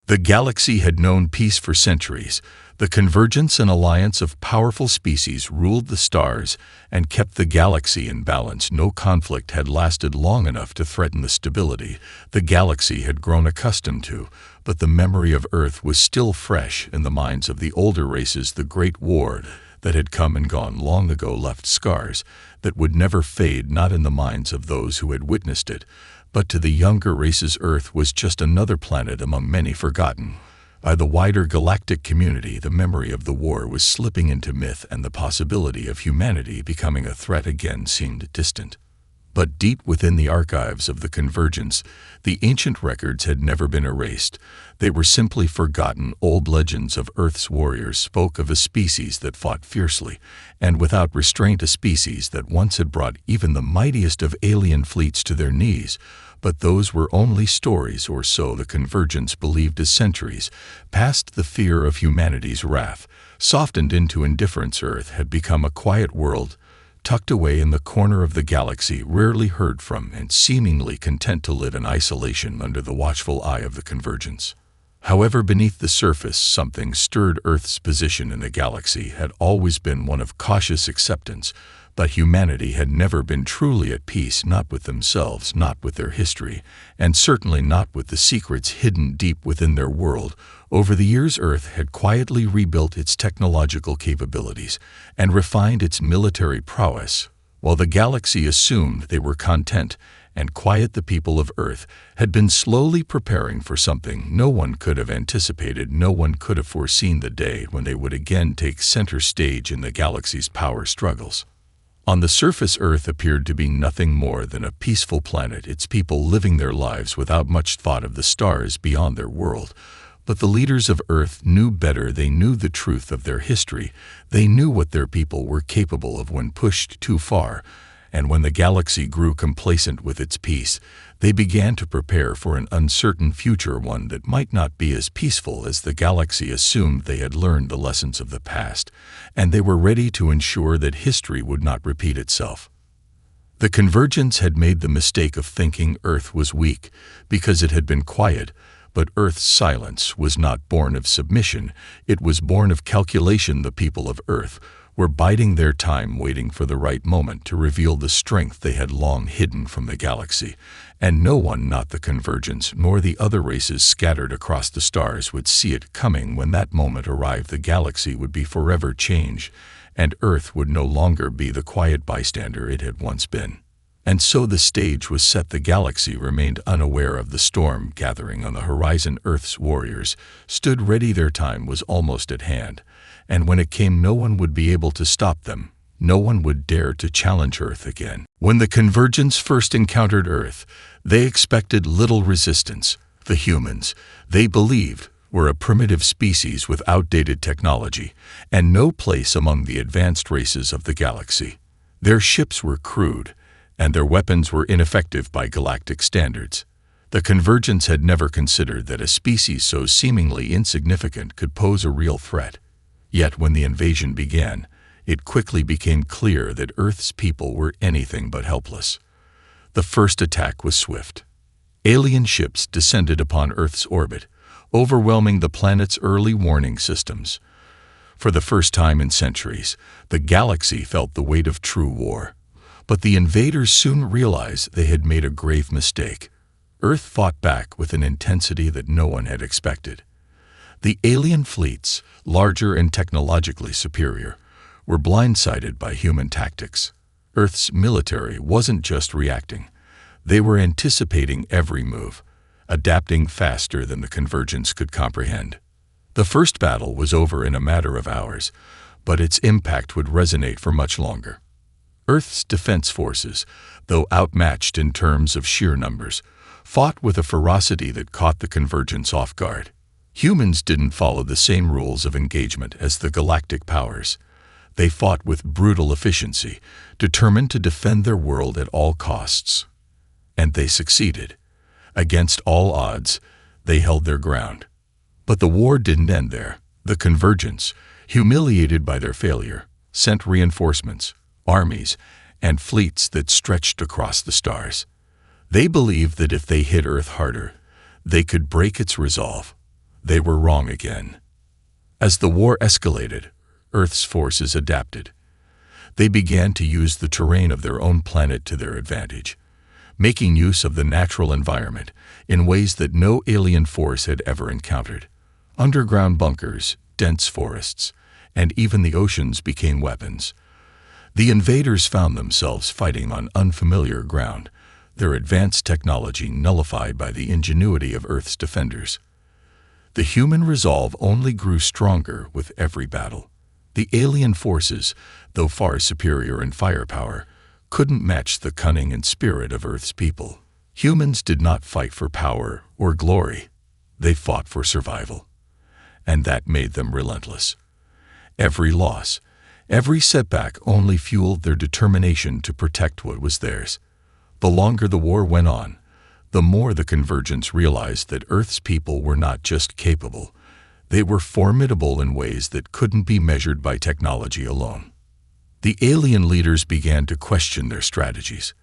The galaxy had known peace for centuries. The convergence and alliance of powerful species ruled the stars and kept the galaxy in balance. No conflict had lasted long enough to threaten the stability the galaxy had grown accustomed to, but the memory of Earth was still fresh in the minds of the older races. The Great War that had come and gone long ago left scars that would never fade, not in the minds of those who had witnessed it, but to the younger races. Earth was just another planet among many forgotten. By the wider galactic community, the memory of the war was slipping into myth, and the possibility of humanity becoming a threat again seemed distant. But deep within the archives of the convergence, the ancient records had never been erased. They were simply forgotten. Old legends of Earth's warriors spoke of a species that fought fiercely and without restraint, a species that once had brought even the mightiest of alien fleets to their knees. But those were only stories, or so the convergence believed. As centuries passed, the fear of humanity's wrath softened into indifference. Earth had become a quiet world, tucked away in the corner of the galaxy, rarely heard from, and seemingly content to live in isolation under the watchful eye of the convergence. However, beneath the surface, something stirred. Earth's position in the galaxy had always been one of cautious acceptance, but humanity had never been truly at peace, not with themselves, not with their history, and certainly not with the secrets hidden deep within their world. Over the years, Earth had quietly rebuilt its technological capabilities and refined its military prowess. While the galaxy assumed they were content and quiet, the people of Earth had been slowly preparing for something no one could have anticipated. No one could have foreseen the day when they would again take center stage in the galaxy's power struggles. On the surface, Earth appeared to be nothing more than a peaceful planet, its people living their lives without much thought of the stars beyond their world. But the leaders of Earth knew better. They knew the truth of their history. They knew what their people were capable of when pushed too far. And when the galaxy grew complacent with its peace, they began to prepare for an uncertain future, one that might not be as peaceful as the galaxy assumed. They had learned the lessons of the past, and they were ready to ensure that history would not repeat itself. The convergence had made the mistake of thinking Earth was weak because it had been quiet, but Earth's silence was not born of submission. It was born of calculation. The people of Earth were biding their time, waiting for the right moment to reveal the strength they had long hidden from the galaxy. And no one, not the convergence nor the other races scattered across the stars, would see it coming. When that moment arrived, the galaxy would be forever changed, and Earth would no longer be the quiet bystander it had once been. And so the stage was set. The galaxy remained unaware of the storm gathering on the horizon. Earth's warriors stood ready. Their time was almost at hand, and when it came, no one would be able to stop them. No one would dare to challenge Earth again. When the convergence first encountered Earth, they expected little resistance. The humans, they believed, were a primitive species with outdated technology and no place among the advanced races of the galaxy. Their ships were crude, and their weapons were ineffective by galactic standards. The convergence had never considered that a species so seemingly insignificant could pose a real threat. Yet when the invasion began, it quickly became clear that Earth's people were anything but helpless. The first attack was swift. Alien ships descended upon Earth's orbit, overwhelming the planet's early warning systems. For the first time in centuries, the galaxy felt the weight of true war. But the invaders soon realized they had made a grave mistake. Earth fought back with an intensity that no one had expected. The alien fleets, larger and technologically superior, were blindsided by human tactics. Earth's military wasn't just reacting. They were anticipating every move, adapting faster than the convergence could comprehend. The first battle was over in a matter of hours, but its impact would resonate for much longer. Earth's defense forces, though outmatched in terms of sheer numbers, fought with a ferocity that caught the convergence off guard. Humans didn't follow the same rules of engagement as the galactic powers. They fought with brutal efficiency, determined to defend their world at all costs. And they succeeded. Against all odds, they held their ground. But the war didn't end there. The convergence, humiliated by their failure, sent reinforcements, armies, and fleets that stretched across the stars. They believed that if they hit Earth harder, they could break its resolve. They were wrong again. As the war escalated, Earth's forces adapted. They began to use the terrain of their own planet to their advantage, making use of the natural environment in ways that no alien force had ever encountered. Underground bunkers, dense forests, and even the oceans became weapons. The invaders found themselves fighting on unfamiliar ground, their advanced technology nullified by the ingenuity of Earth's defenders. The human resolve only grew stronger with every battle. The alien forces, though far superior in firepower, couldn't match the cunning and spirit of Earth's people. Humans did not fight for power or glory. They fought for survival. And that made them relentless. Every loss, every setback only fueled their determination to protect what was theirs. The longer the war went on, the more the Convergence realized that Earth's people were not just capable, they were formidable in ways that couldn't be measured by technology alone. The alien leaders began to question their strategies.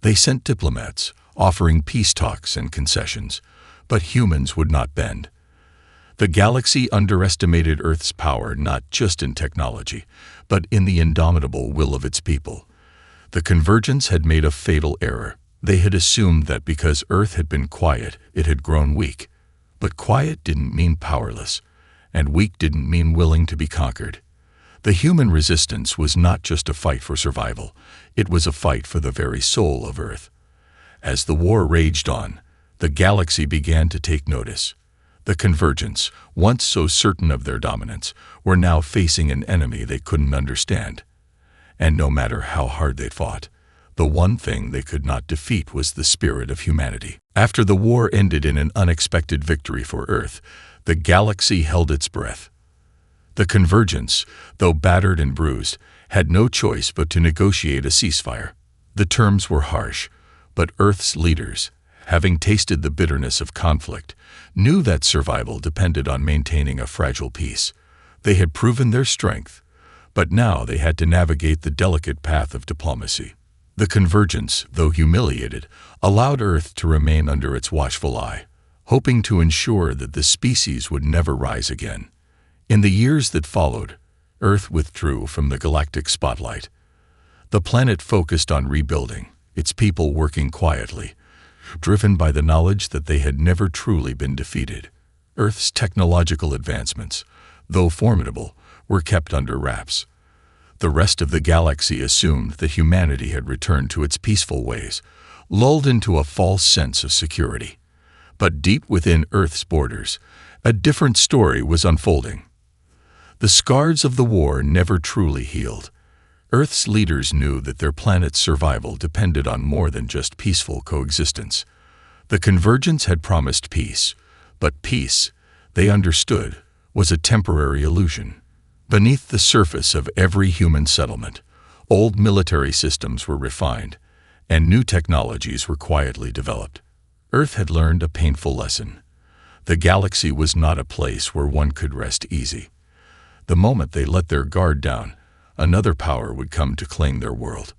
They sent diplomats, offering peace talks and concessions, but humans would not bend. The galaxy underestimated Earth's power not just in technology, but in the indomitable will of its people. The Convergence had made a fatal error. They had assumed that because Earth had been quiet, it had grown weak. But quiet didn't mean powerless, and weak didn't mean willing to be conquered. The human resistance was not just a fight for survival, it was a fight for the very soul of Earth. As the war raged on, the galaxy began to take notice. The Convergence, once so certain of their dominance, were now facing an enemy they couldn't understand. And no matter how hard they fought, the one thing they could not defeat was the spirit of humanity. After the war ended in an unexpected victory for Earth, the galaxy held its breath. The Convergence, though battered and bruised, had no choice but to negotiate a ceasefire. The terms were harsh, but Earth's leaders, having tasted the bitterness of conflict, knew that survival depended on maintaining a fragile peace. They had proven their strength, but now they had to navigate the delicate path of diplomacy. The Convergence, though humiliated, allowed Earth to remain under its watchful eye, hoping to ensure that the species would never rise again. In the years that followed, Earth withdrew from the galactic spotlight. The planet focused on rebuilding, its people working quietly, driven by the knowledge that they had never truly been defeated. Earth's technological advancements, though formidable, were kept under wraps. The rest of the galaxy assumed that humanity had returned to its peaceful ways, lulled into a false sense of security. But deep within Earth's borders, a different story was unfolding. The scars of the war never truly healed. Earth's leaders knew that their planet's survival depended on more than just peaceful coexistence. The Convergence had promised peace, but peace, they understood, was a temporary illusion. Beneath the surface of every human settlement, old military systems were refined, and new technologies were quietly developed. Earth had learned a painful lesson. The galaxy was not a place where one could rest easy. The moment they let their guard down, another power would come to claim their world.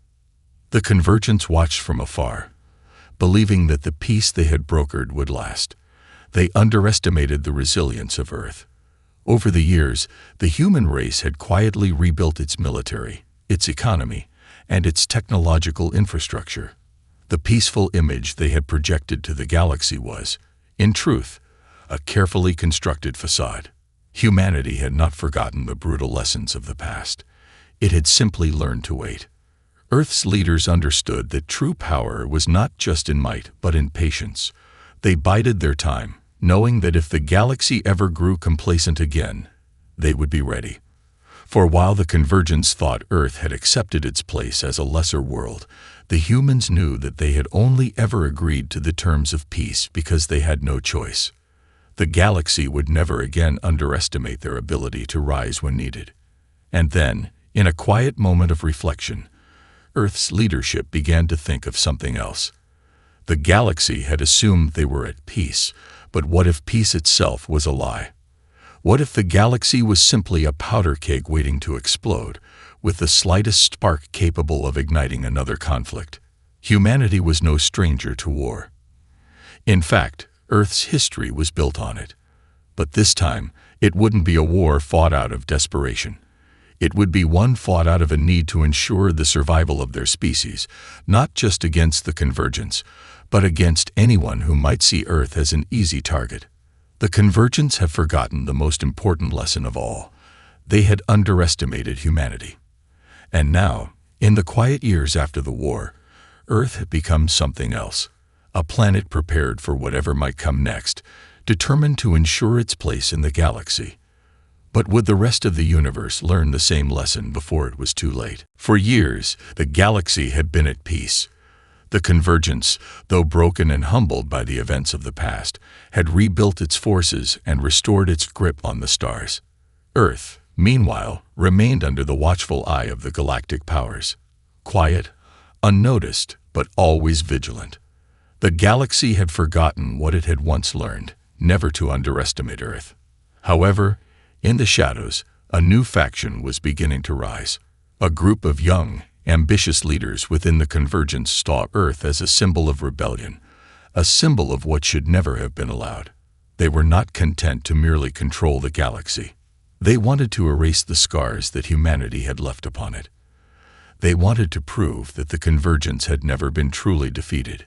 The Convergence watched from afar, believing that the peace they had brokered would last. They underestimated the resilience of Earth. Over the years, the human race had quietly rebuilt its military, its economy, and its technological infrastructure. The peaceful image they had projected to the galaxy was, in truth, a carefully constructed facade. Humanity had not forgotten the brutal lessons of the past. It had simply learned to wait. Earth's leaders understood that true power was not just in might, but in patience. They bided their time, knowing that if the galaxy ever grew complacent again, they would be ready. For while the Convergence thought Earth had accepted its place as a lesser world, the humans knew that they had only ever agreed to the terms of peace because they had no choice. The galaxy would never again underestimate their ability to rise when needed. And then, in a quiet moment of reflection, Earth's leadership began to think of something else. The galaxy had assumed they were at peace, but what if peace itself was a lie? What if the galaxy was simply a powder keg waiting to explode, with the slightest spark capable of igniting another conflict? Humanity was no stranger to war. In fact, Earth's history was built on it. But this time, it wouldn't be a war fought out of desperation. It would be one fought out of a need to ensure the survival of their species, not just against the Convergence, but against anyone who might see Earth as an easy target. The Convergence have forgotten the most important lesson of all. They had underestimated humanity. And now, in the quiet years after the war, Earth had become something else. A planet prepared for whatever might come next, determined to ensure its place in the galaxy. But would the rest of the universe learn the same lesson before it was too late? For years, the galaxy had been at peace. The Convergence, though broken and humbled by the events of the past, had rebuilt its forces and restored its grip on the stars. Earth, meanwhile, remained under the watchful eye of the galactic powers. Quiet, unnoticed, but always vigilant. The galaxy had forgotten what it had once learned, never to underestimate Earth. However, in the shadows, a new faction was beginning to rise. A group of young, ambitious leaders within the Convergence saw Earth as a symbol of rebellion, a symbol of what should never have been allowed. They were not content to merely control the galaxy. They wanted to erase the scars that humanity had left upon it. They wanted to prove that the Convergence had never been truly defeated.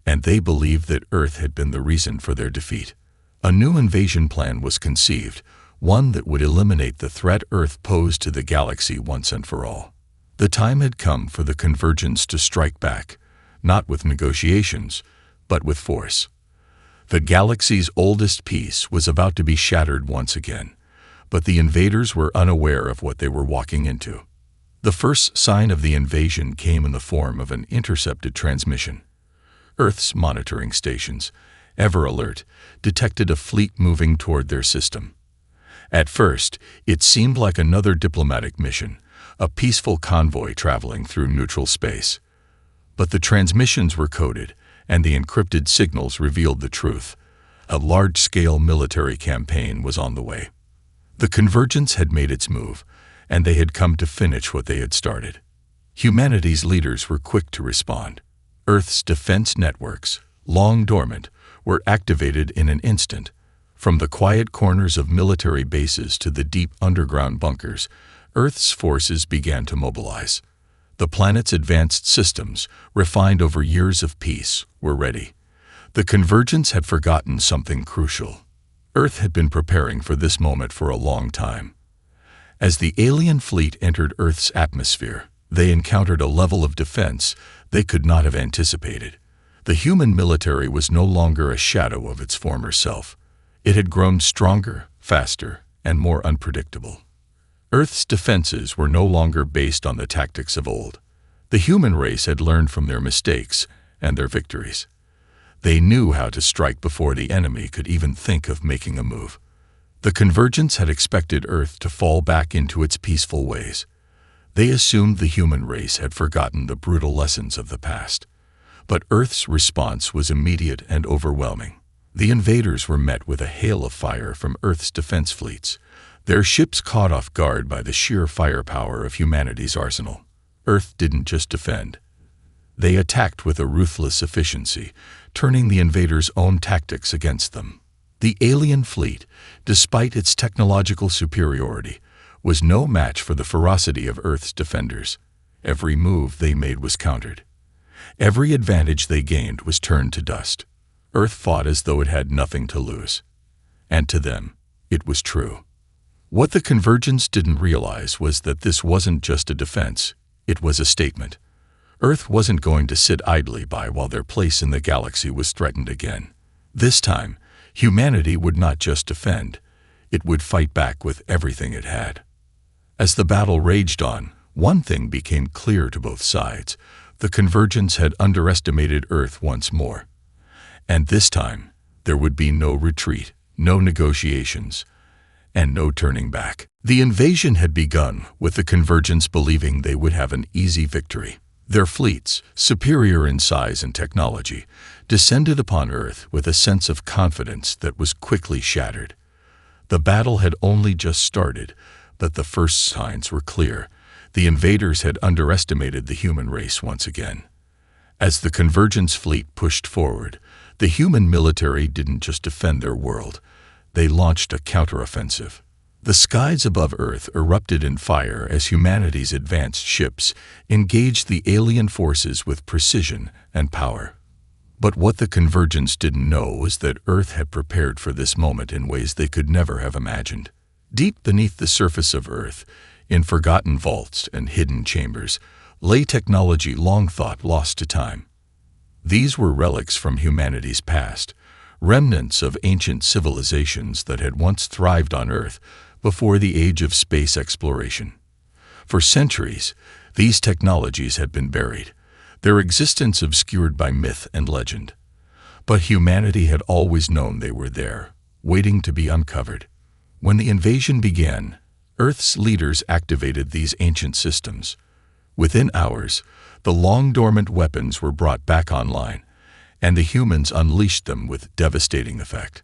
And they believed that Earth had been the reason for their defeat. A new invasion plan was conceived, one that would eliminate the threat Earth posed to the galaxy once and for all. The time had come for the Convergence to strike back, not with negotiations, but with force. The galaxy's oldest peace was about to be shattered once again, but the invaders were unaware of what they were walking into. The first sign of the invasion came in the form of an intercepted transmission. Earth's monitoring stations, ever alert, detected a fleet moving toward their system. At first, it seemed like another diplomatic mission, a peaceful convoy traveling through neutral space. But the transmissions were coded, and the encrypted signals revealed the truth. A large-scale military campaign was on the way. The Convergence had made its move, and they had come to finish what they had started. Humanity's leaders were quick to respond. Earth's defense networks, long dormant, were activated in an instant. From the quiet corners of military bases to the deep underground bunkers, Earth's forces began to mobilize. The planet's advanced systems, refined over years of peace, were ready. The Convergence had forgotten something crucial. Earth had been preparing for this moment for a long time. As the alien fleet entered Earth's atmosphere, they encountered a level of defense they could not have anticipated. The human military was no longer a shadow of its former self. It had grown stronger, faster, and more unpredictable. Earth's defenses were no longer based on the tactics of old. The human race had learned from their mistakes and their victories. They knew how to strike before the enemy could even think of making a move. The Convergence had expected Earth to fall back into its peaceful ways. They assumed the human race had forgotten the brutal lessons of the past. But Earth's response was immediate and overwhelming. The invaders were met with a hail of fire from Earth's defense fleets, their ships caught off guard by the sheer firepower of humanity's arsenal. Earth didn't just defend. They attacked with a ruthless efficiency, turning the invaders' own tactics against them. The alien fleet, despite its technological superiority, was no match for the ferocity of Earth's defenders. Every move they made was countered. Every advantage they gained was turned to dust. Earth fought as though it had nothing to lose. And to them, it was true. What the Convergence didn't realize was that this wasn't just a defense, it was a statement. Earth wasn't going to sit idly by while their place in the galaxy was threatened again. This time, humanity would not just defend, it would fight back with everything it had. As the battle raged on, one thing became clear to both sides. The Convergence had underestimated Earth once more. And this time, there would be no retreat, no negotiations, and no turning back. The invasion had begun with the Convergence believing they would have an easy victory. Their fleets, superior in size and technology, descended upon Earth with a sense of confidence that was quickly shattered. The battle had only just started, but the first signs were clear. The invaders had underestimated the human race once again. As the Convergence fleet pushed forward, the human military didn't just defend their world, they launched a counteroffensive. The skies above Earth erupted in fire as humanity's advanced ships engaged the alien forces with precision and power. But what the Convergence didn't know was that Earth had prepared for this moment in ways they could never have imagined. Deep beneath the surface of Earth, in forgotten vaults and hidden chambers, lay technology long thought lost to time. These were relics from humanity's past, remnants of ancient civilizations that had once thrived on Earth before the age of space exploration. For centuries, these technologies had been buried, their existence obscured by myth and legend. But humanity had always known they were there, waiting to be uncovered. When the invasion began, Earth's leaders activated these ancient systems. Within hours, the long-dormant weapons were brought back online, and the humans unleashed them with devastating effect.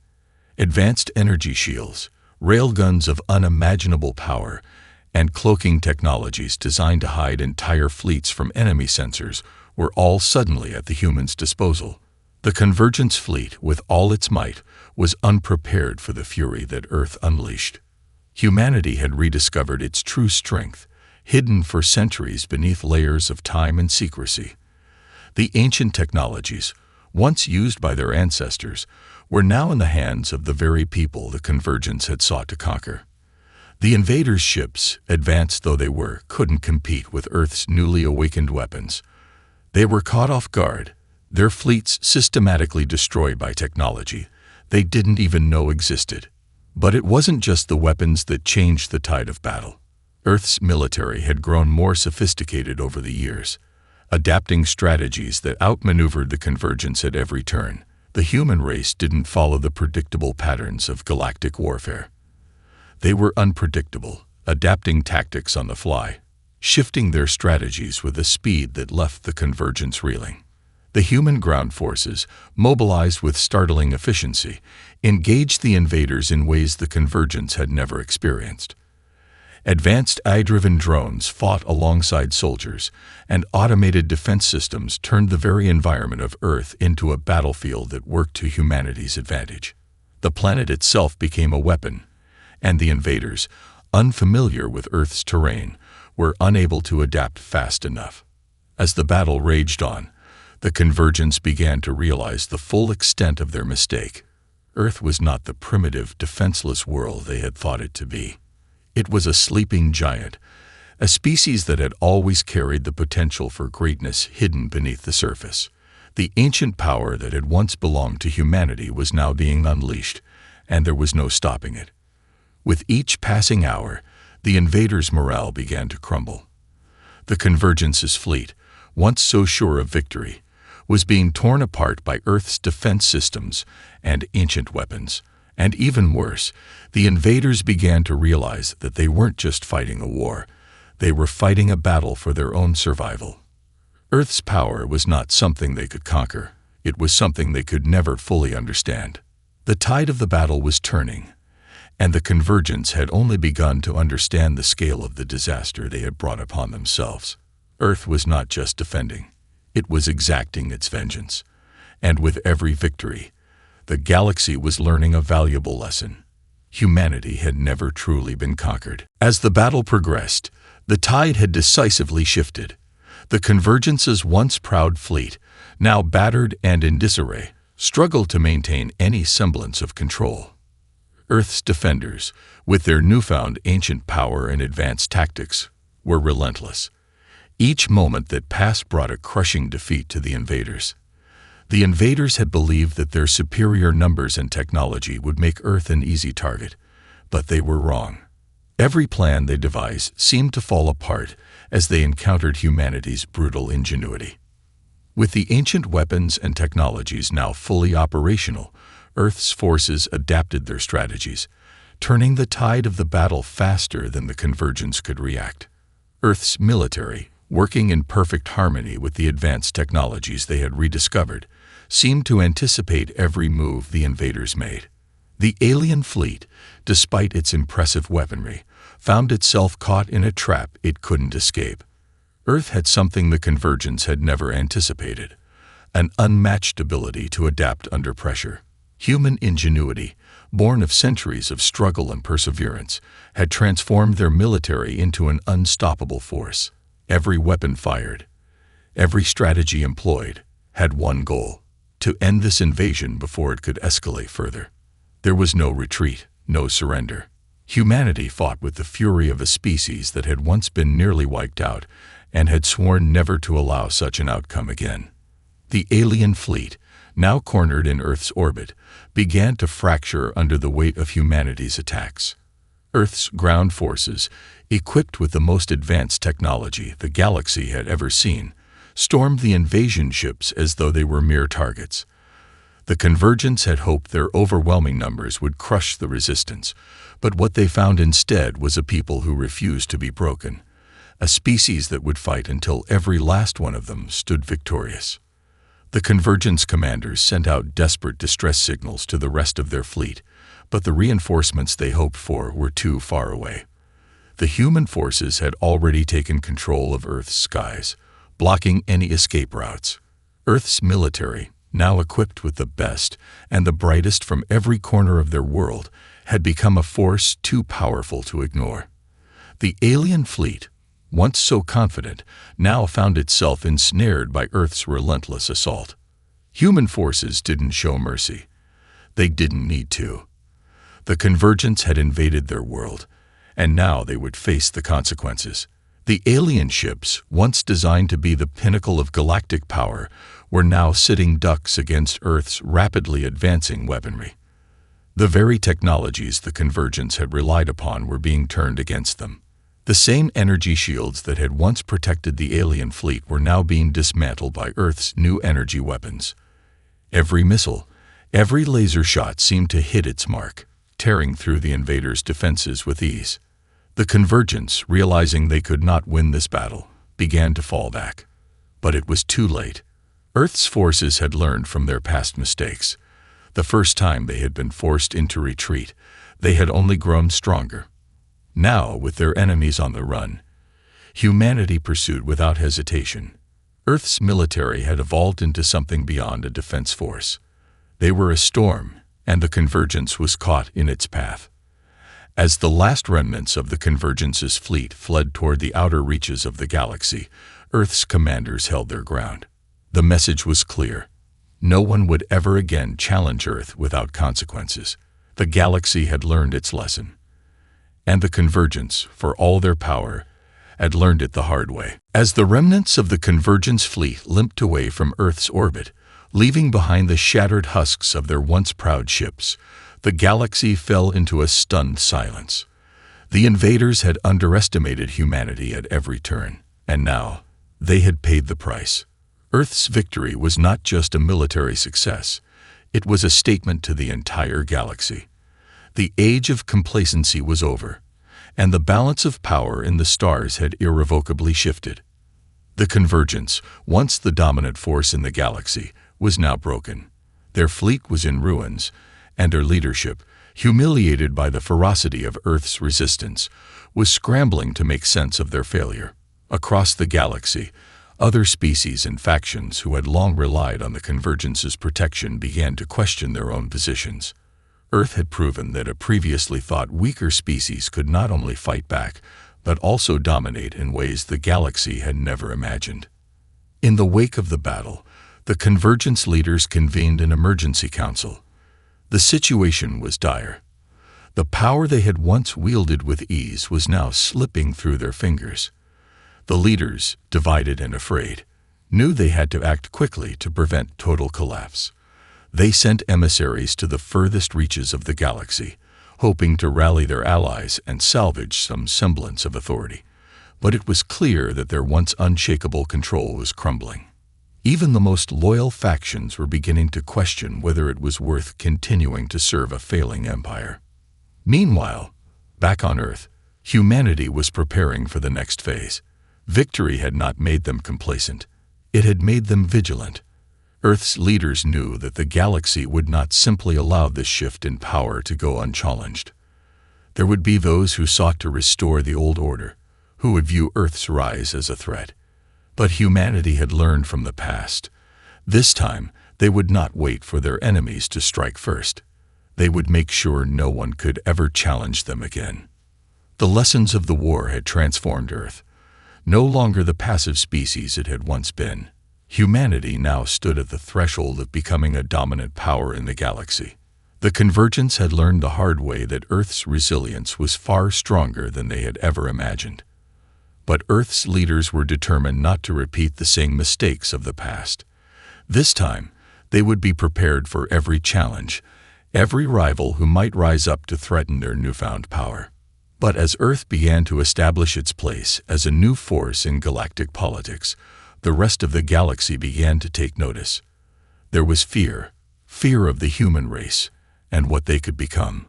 Advanced energy shields, railguns of unimaginable power, and cloaking technologies designed to hide entire fleets from enemy sensors were all suddenly at the humans' disposal. The Convergence fleet, with all its might, was unprepared for the fury that Earth unleashed. Humanity had rediscovered its true strength, hidden for centuries beneath layers of time and secrecy. The ancient technologies, once used by their ancestors, were now in the hands of the very people the Convergence had sought to conquer. The invaders' ships, advanced though they were, couldn't compete with Earth's newly awakened weapons. They were caught off guard, their fleets systematically destroyed by technology they didn't even know existed. But it wasn't just the weapons that changed the tide of battle. Earth's military had grown more sophisticated over the years, adapting strategies that outmaneuvered the Convergence at every turn. The human race didn't follow the predictable patterns of galactic warfare. They were unpredictable, adapting tactics on the fly, shifting their strategies with a speed that left the Convergence reeling. The human ground forces, mobilized with startling efficiency, engaged the invaders in ways the Convergence had never experienced. Advanced AI-driven drones fought alongside soldiers, and automated defense systems turned the very environment of Earth into a battlefield that worked to humanity's advantage. The planet itself became a weapon, and the invaders, unfamiliar with Earth's terrain, were unable to adapt fast enough. As the battle raged on, the Convergence began to realize the full extent of their mistake. Earth was not the primitive, defenseless world they had thought it to be. It was a sleeping giant, a species that had always carried the potential for greatness hidden beneath the surface. The ancient power that had once belonged to humanity was now being unleashed, and there was no stopping it. With each passing hour, the invaders' morale began to crumble. The Convergence's fleet, once so sure of victory, was being torn apart by Earth's defense systems and ancient weapons. And even worse, the invaders began to realize that they weren't just fighting a war, they were fighting a battle for their own survival. Earth's power was not something they could conquer, it was something they could never fully understand. The tide of the battle was turning, and the Convergence had only begun to understand the scale of the disaster they had brought upon themselves. Earth was not just defending, it was exacting its vengeance. And with every victory, the galaxy was learning a valuable lesson. Humanity had never truly been conquered. As the battle progressed, the tide had decisively shifted. The Convergence's once proud fleet, now battered and in disarray, struggled to maintain any semblance of control. Earth's defenders, with their newfound ancient power and advanced tactics, were relentless. Each moment that passed brought a crushing defeat to the invaders. The invaders had believed that their superior numbers and technology would make Earth an easy target, but they were wrong. Every plan they devised seemed to fall apart as they encountered humanity's brutal ingenuity. With the ancient weapons and technologies now fully operational, Earth's forces adapted their strategies, turning the tide of the battle faster than the Convergence could react. Earth's military, working in perfect harmony with the advanced technologies they had rediscovered, seemed to anticipate every move the invaders made. The alien fleet, despite its impressive weaponry, found itself caught in a trap it couldn't escape. Earth had something the Convergence had never anticipated, an unmatched ability to adapt under pressure. Human ingenuity, born of centuries of struggle and perseverance, had transformed their military into an unstoppable force. Every weapon fired, every strategy employed, had one goal: to end this invasion before it could escalate further. There was no retreat, no surrender. Humanity fought with the fury of a species that had once been nearly wiped out and had sworn never to allow such an outcome again. The alien fleet, now cornered in Earth's orbit, began to fracture under the weight of humanity's attacks. Earth's ground forces, equipped with the most advanced technology the galaxy had ever seen, stormed the invasion ships as though they were mere targets. The Convergence had hoped their overwhelming numbers would crush the resistance, but what they found instead was a people who refused to be broken, a species that would fight until every last one of them stood victorious. The Convergence commanders sent out desperate distress signals to the rest of their fleet, but the reinforcements they hoped for were too far away. The human forces had already taken control of Earth's skies, blocking any escape routes. Earth's military, now equipped with the best and the brightest from every corner of their world, had become a force too powerful to ignore. The alien fleet, once so confident, now found itself ensnared by Earth's relentless assault. Human forces didn't show mercy. They didn't need to. The Convergence had invaded their world, and now they would face the consequences. The alien ships, once designed to be the pinnacle of galactic power, were now sitting ducks against Earth's rapidly advancing weaponry. The very technologies the Convergence had relied upon were being turned against them. The same energy shields that had once protected the alien fleet were now being dismantled by Earth's new energy weapons. Every missile, every laser shot seemed to hit its mark, tearing through the invaders' defenses with ease. The Convergence, realizing they could not win this battle, began to fall back. But it was too late. Earth's forces had learned from their past mistakes. The first time they had been forced into retreat, they had only grown stronger. Now, with their enemies on the run, humanity pursued without hesitation. Earth's military had evolved into something beyond a defense force. They were a storm, and the Convergence was caught in its path. As the last remnants of the Convergence's fleet fled toward the outer reaches of the galaxy, Earth's commanders held their ground. The message was clear. No one would ever again challenge Earth without consequences. The galaxy had learned its lesson. And the Convergence, for all their power, had learned it the hard way. As the remnants of the Convergence fleet limped away from Earth's orbit, leaving behind the shattered husks of their once proud ships, the galaxy fell into a stunned silence. The invaders had underestimated humanity at every turn, and now they had paid the price. Earth's victory was not just a military success, it was a statement to the entire galaxy. The age of complacency was over, and the balance of power in the stars had irrevocably shifted. The Convergence, once the dominant force in the galaxy, was now broken. Their fleet was in ruins, and their leadership, humiliated by the ferocity of Earth's resistance, was scrambling to make sense of their failure. Across the galaxy, other species and factions who had long relied on the Convergence's protection began to question their own positions. Earth had proven that a previously thought weaker species could not only fight back, but also dominate in ways the galaxy had never imagined. In the wake of the battle, the Convergence leaders convened an emergency council. The situation was dire. The power they had once wielded with ease was now slipping through their fingers. The leaders, divided and afraid, knew they had to act quickly to prevent total collapse. They sent emissaries to the furthest reaches of the galaxy, hoping to rally their allies and salvage some semblance of authority. But it was clear that their once unshakable control was crumbling. Even the most loyal factions were beginning to question whether it was worth continuing to serve a failing empire. Meanwhile, back on Earth, humanity was preparing for the next phase. Victory had not made them complacent. It had made them vigilant. Earth's leaders knew that the galaxy would not simply allow this shift in power to go unchallenged. There would be those who sought to restore the old order, who would view Earth's rise as a threat. But humanity had learned from the past. This time, they would not wait for their enemies to strike first. They would make sure no one could ever challenge them again. The lessons of the war had transformed Earth. No longer the passive species it had once been. Humanity now stood at the threshold of becoming a dominant power in the galaxy. The Convergence had learned the hard way that Earth's resilience was far stronger than they had ever imagined. But Earth's leaders were determined not to repeat the same mistakes of the past. This time, they would be prepared for every challenge, every rival who might rise up to threaten their newfound power. But as Earth began to establish its place as a new force in galactic politics, the rest of the galaxy began to take notice. There was fear of the human race and what they could become.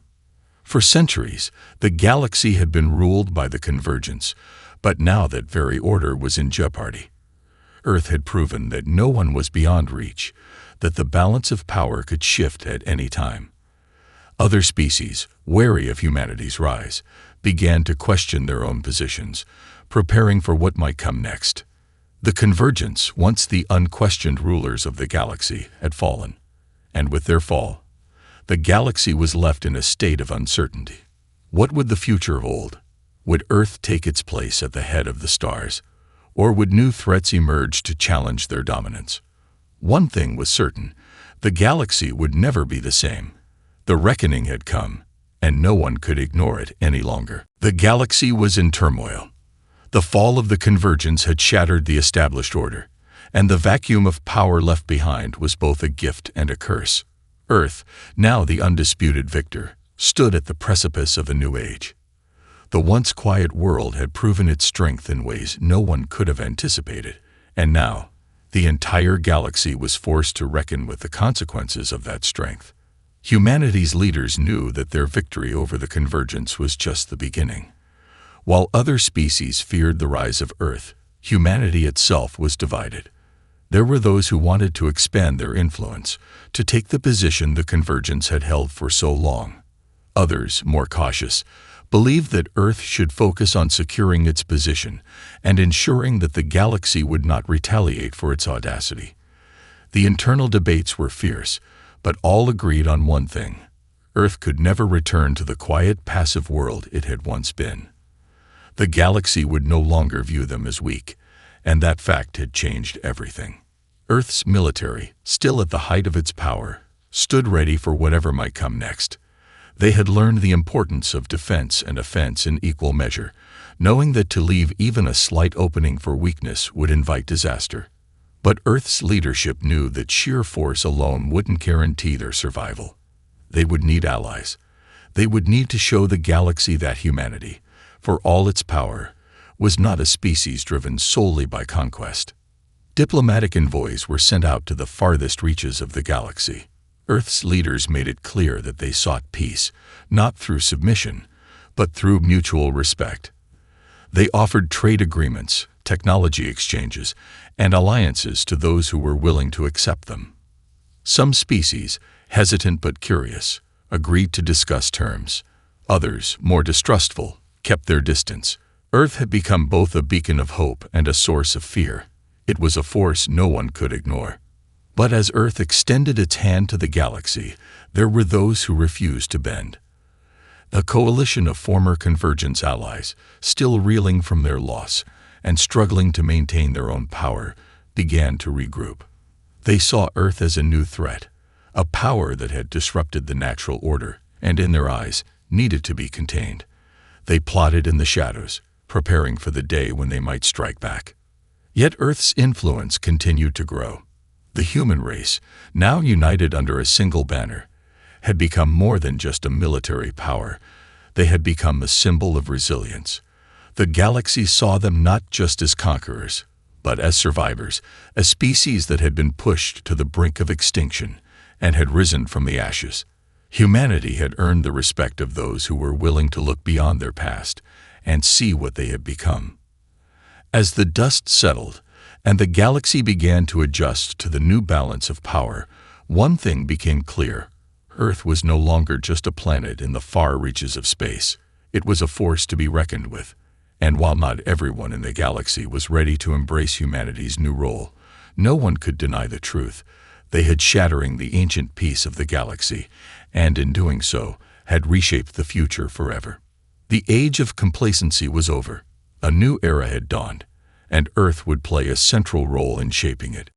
For centuries, the galaxy had been ruled by the Convergence, but now that very order was in jeopardy. Earth had proven that no one was beyond reach, that the balance of power could shift at any time. Other species, wary of humanity's rise, began to question their own positions, preparing for what might come next. The Convergence, once the unquestioned rulers of the galaxy, had fallen, and with their fall, the galaxy was left in a state of uncertainty. What would the future hold? Would Earth take its place at the head of the stars, or would new threats emerge to challenge their dominance? One thing was certain: the galaxy would never be the same. The reckoning had come, and no one could ignore it any longer. The galaxy was in turmoil. The fall of the Convergence had shattered the established order, and the vacuum of power left behind was both a gift and a curse. Earth, now the undisputed victor, stood at the precipice of a new age. The once quiet world had proven its strength in ways no one could have anticipated, and now the entire galaxy was forced to reckon with the consequences of that strength. Humanity's leaders knew that their victory over the Convergence was just the beginning. While other species feared the rise of Earth, humanity itself was divided. There were those who wanted to expand their influence, to take the position the Convergence had held for so long. Others, more cautious, believed that Earth should focus on securing its position and ensuring that the galaxy would not retaliate for its audacity. The internal debates were fierce, but all agreed on one thing: Earth could never return to the quiet, passive world it had once been. The galaxy would no longer view them as weak, and that fact had changed everything. Earth's military, still at the height of its power, stood ready for whatever might come next. They had learned the importance of defense and offense in equal measure, knowing that to leave even a slight opening for weakness would invite disaster. But Earth's leadership knew that sheer force alone wouldn't guarantee their survival. They would need allies. They would need to show the galaxy that humanity, for all its power, was not a species driven solely by conquest. Diplomatic envoys were sent out to the farthest reaches of the galaxy. Earth's leaders made it clear that they sought peace, not through submission, but through mutual respect. They offered trade agreements, technology exchanges, and alliances to those who were willing to accept them. Some species, hesitant but curious, agreed to discuss terms. Others, more distrustful, kept their distance. Earth had become both a beacon of hope and a source of fear. It was a force no one could ignore. But as Earth extended its hand to the galaxy, there were those who refused to bend. A coalition of former Convergence allies, still reeling from their loss and struggling to maintain their own power, began to regroup. They saw Earth as a new threat, a power that had disrupted the natural order and, in their eyes, needed to be contained. They plotted in the shadows, preparing for the day when they might strike back. Yet Earth's influence continued to grow. The human race, now united under a single banner, had become more than just a military power. They had become a symbol of resilience. The galaxy saw them not just as conquerors, but as survivors, a species that had been pushed to the brink of extinction and had risen from the ashes. Humanity had earned the respect of those who were willing to look beyond their past and see what they had become. As the dust settled and the galaxy began to adjust to the new balance of power, one thing became clear: Earth was no longer just a planet in the far reaches of space. It was a force to be reckoned with. And while not everyone in the galaxy was ready to embrace humanity's new role, no one could deny the truth. They had shattering the ancient peace of the galaxy, and in doing so, had reshaped the future forever. The age of complacency was over. A new era had dawned, and Earth would play a central role in shaping it.